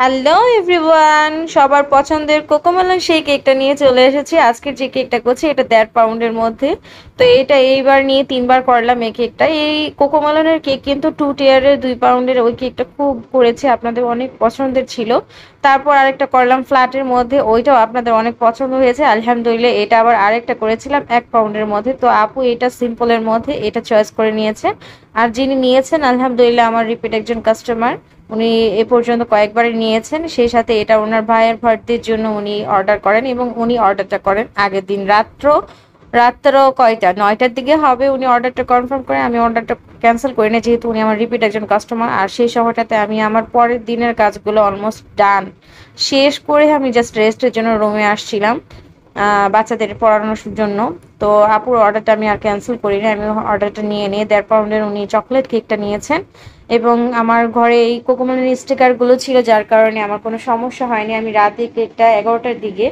Hello everyone, সবার পছন্দের CoComelon সেই কেকটা নিয়ে চলে এসেছি। আজকের যে কেকটা করছি এটা 1.5 পাউন্ডের মধ্যে। তো এটা এইবার নিয়ে 3বার করলাম এই কেকটা। এই কোকোমেলনের কেক কিন্তু 2 টিয়ারের 2 পাউন্ডের ওই কেকটা খুব করেছে, আপনাদের অনেক পছন্দের ছিল। তারপর আরেকটা করলাম ফ্ল্যাটের মধ্যে, ওইটাও আপনাদের অনেক পছন্দ হয়েছে আলহামদুলিল্লাহ। এটা আবার আরেকটা করেছিলাম 1 পাউন্ডের মধ্যে। তো আপু এটা সিম্পলের মধ্যে এটা চয়েস করে নিয়েছে। আর যিনি নিয়েছেন আলহামদুলিল্লাহ আমার রিপিট একজন কাস্টমার, উনি এ পর্যন্ত কয়েকবারই নিয়েছেন। সেই সাথে এটা ওনার ভাইয়ের বার্থডের জন্য উনি অর্ডার করেন এবং উনি অর্ডারটা করেন আগের দিন রাত্র কয়টা 9টার দিকে হবে উনি অর্ডারটা কনফার্ম করেন। আমি অর্ডারটা ক্যান্সেল করি না, যেহেতু উনি আমার রিপিট একজন কাস্টমার। আর সেই সময়টাতে আমি আমার পরের দিনের কাজগুলো অলমোস্ট ডান শেষ করে আমি জাস্ট রেস্টের জন্য রুমে আসছিলাম বাচ্চাদের পড়ানোর জন্য। তো আপুর অর্ডারটা আমি আর ক্যান্সেল করি না, আমি অর্ডারটা নিয়ে নিয়ে 1.5 পাউন্ডের উনি চকলেট কেকটা নিয়েছেন। এবং আমার ঘরে এই কোকোমেলনের স্টিকারগুলো ছিল, যার কারণে আমার কোনো সমস্যা হয়নি। আমি রাতে কেকটা 11টার দিকে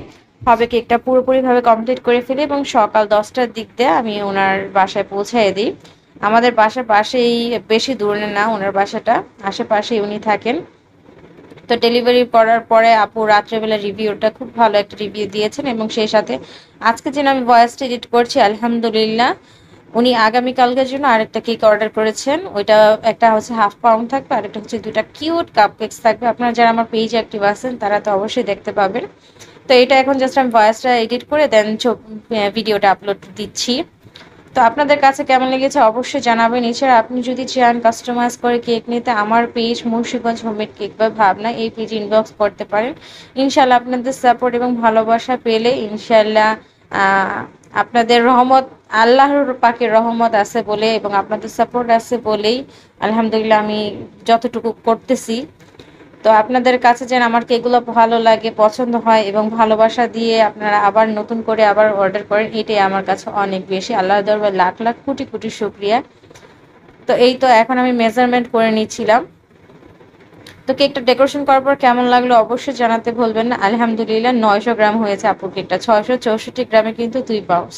হবে কেকটা পুরোপুরিভাবে কমপ্লিট করে ফেলি এবং সকাল 10টার দিক দিয়ে আমি ওনার বাসায় পৌঁছায় দিই। আমাদের বাসার পাশেই, বেশি দূরে না ওনার বাসাটা, আশেপাশেই উনি থাকেন। তো ডেলিভারি করার পরে আপু রাত্রেবেলা রিভিউটা খুব ভালো একটা রিভিউ দিয়েছেন এবং সেই সাথে আজকে যেন আমি ভয়েসটা এডিট করছি আলহামদুলিল্লাহ, উনি আগামীকালকের জন্য আরেকটা কেক অর্ডার করেছেন। ওইটা একটা হচ্ছে 1/2 পাউন্ড থাকবে, আরেকটা হচ্ছে 2টা কিউট কাপ কেকস থাকবে। আপনারা যারা আমার পেজে অ্যাক্টিভ আছেন তারা তো অবশ্যই দেখতে পাবেন। তো এটা এখন জাস্ট আমি ভয়েসটা এডিট করে দেন ভিডিওটা আপলোড দিচ্ছি। তো আপনাদের কাছে কেমন লেগেছে অবশ্যই জানাবেন। এছাড়া আপনি যদি চান কাস্টমাইজ করে কেক নিতে, আমার পেজ মুন্সিগঞ্জ হোমমেড কেক বা ভাবনা, এই পেজ ইনবক্স করতে পারেন। ইনশাল্লাহ আপনাদের সাপোর্ট এবং ভালোবাসা পেলে ইনশাল্লাহ আপনাদের রহমত, আল্লাহর পাকের রহমত আছে বলে এবং আপনাদের সাপোর্ট আছে বলেই আলহামদুলিল্লাহ আমি যতটুকু করতেছি। তো আপনাদের কাছে যেন আমার কেকগুলো ভালো লাগে, পছন্দ হয় এবং ভালোবাসা দিয়ে আপনারা আবার নতুন করে আবার অর্ডার করেন, এটাই আমার কাছে অনেক বেশি। আল্লাহর দরবারে লাখ লাখ কোটি কোটি শুকরিয়া। তো এই তো এখন আমি মেজারমেন্ট করে নিচ্ছিলাম। তো কেকটা ডেকোরেশন করার পর কেমন লাগলো অবশ্যই জানাতে ভুলবেন না। আলহামদুলিল্লাহ 900 গ্রাম হয়েছে আপুর কেকটা, 664 গ্রামে কিন্তু 2 পাউন্ডস।